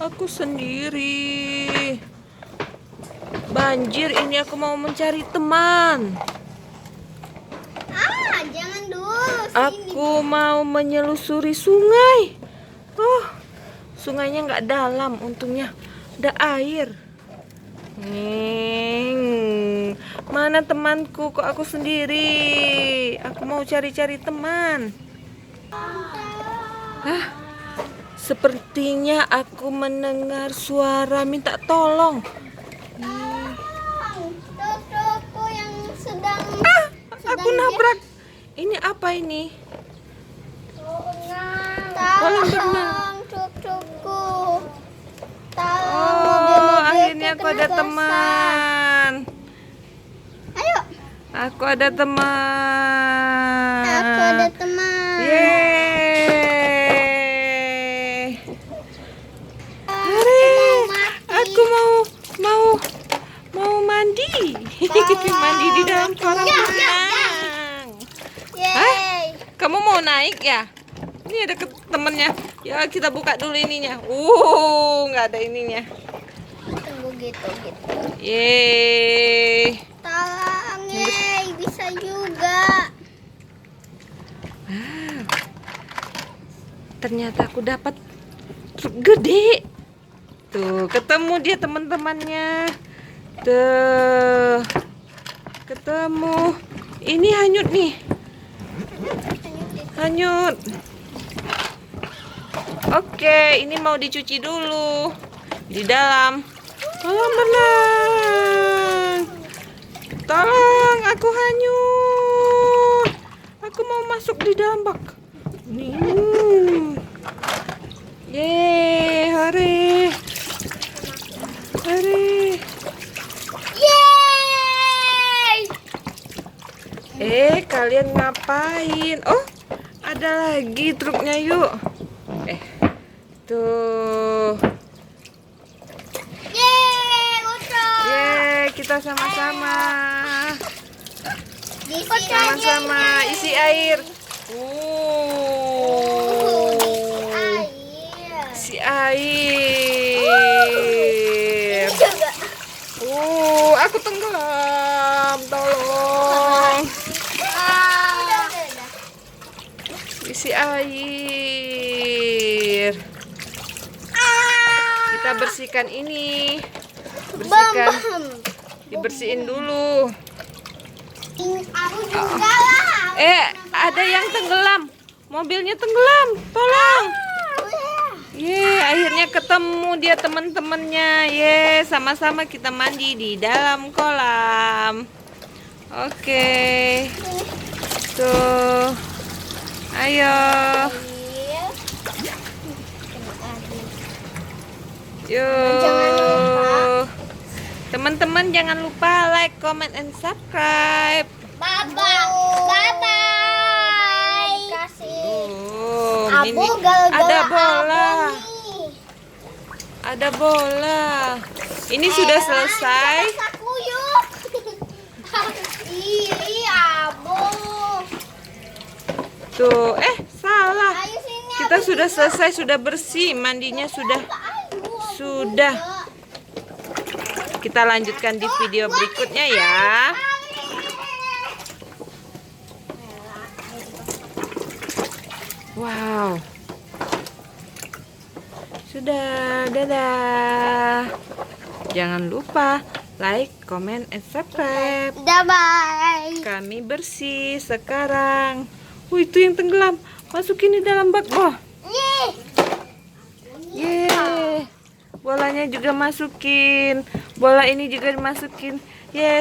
Aku sendiri. Banjir ini, aku mau mencari teman. Jangan dulu. Aku mau menyelusuri sungai. Oh, sungainya nggak dalam, untungnya ada air. Mana temanku? Kok aku sendiri? Aku mau cari-cari teman. Sepertinya aku mendengar suara minta tolong. Cucuku yang sedang Aku nabrak. Ini apa ini? Tolong cucuku. Tolong Oh, mobil-mobilku akhirnya aku kena ada basah. teman. Ayo, Aku ada teman. aku ada teman. Yeay. Hari, aku mau mandi. Mandi di dalam kolam renang. Yeay. Kamu mau naik ya? Ini ada temennya. Ya, kita buka dulu ininya. Nggak ada ininya. Tunggu gitu. Yeay. Tolong, yeay, bisa juga. Ternyata aku dapat truk gede. Tuh, ketemu dia teman-temannya. Tuh. Ketemu. Ini hanyut nih. Hanyut. Oke, ini mau dicuci dulu di dalam kolam renang. Tolong, aku hanyut. Aku mau masuk di dalam bak. Yeay, hore. Yeay. Kalian ngapain? Oh, ada lagi truknya, yuk. Tuh. Yeay, ucap. Yeay, kita sama-sama. Di sini Sama-sama isi air. Isi air. juga. Aku tenggelam. Tolong. Udah. Isi air. Kita bersihkan ini. Bersihkan. Dibersihin dulu. Aku juga lah. Ada yang tenggelam. Mobilnya tenggelam. Tolong. Akhirnya ketemu dia teman-temannya. Sama-sama kita mandi di dalam kolam. Oke. Tuh. Ayo. Yuk. Teman-teman jangan lupa like, comment, and subscribe. Bye-bye. Ini ada bola. Ada bola. Ini sudah selesai. Tuh, salah. Kita sudah selesai, sudah bersih, mandinya sudah. Kita lanjutkan di video berikutnya ya. Wow. Sudah, dadah. Jangan lupa like, comment, and subscribe. Bye. Kami bersih sekarang. Itu yang tenggelam. Masukin di dalam bak. Yeay. Bolanya juga masukin. Bola ini juga dimasukin.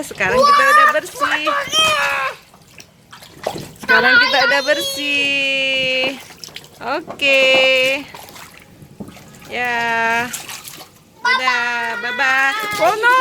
Sekarang kita udah bersih. Oke. Ya. Dadah. Bye-bye. Oh no.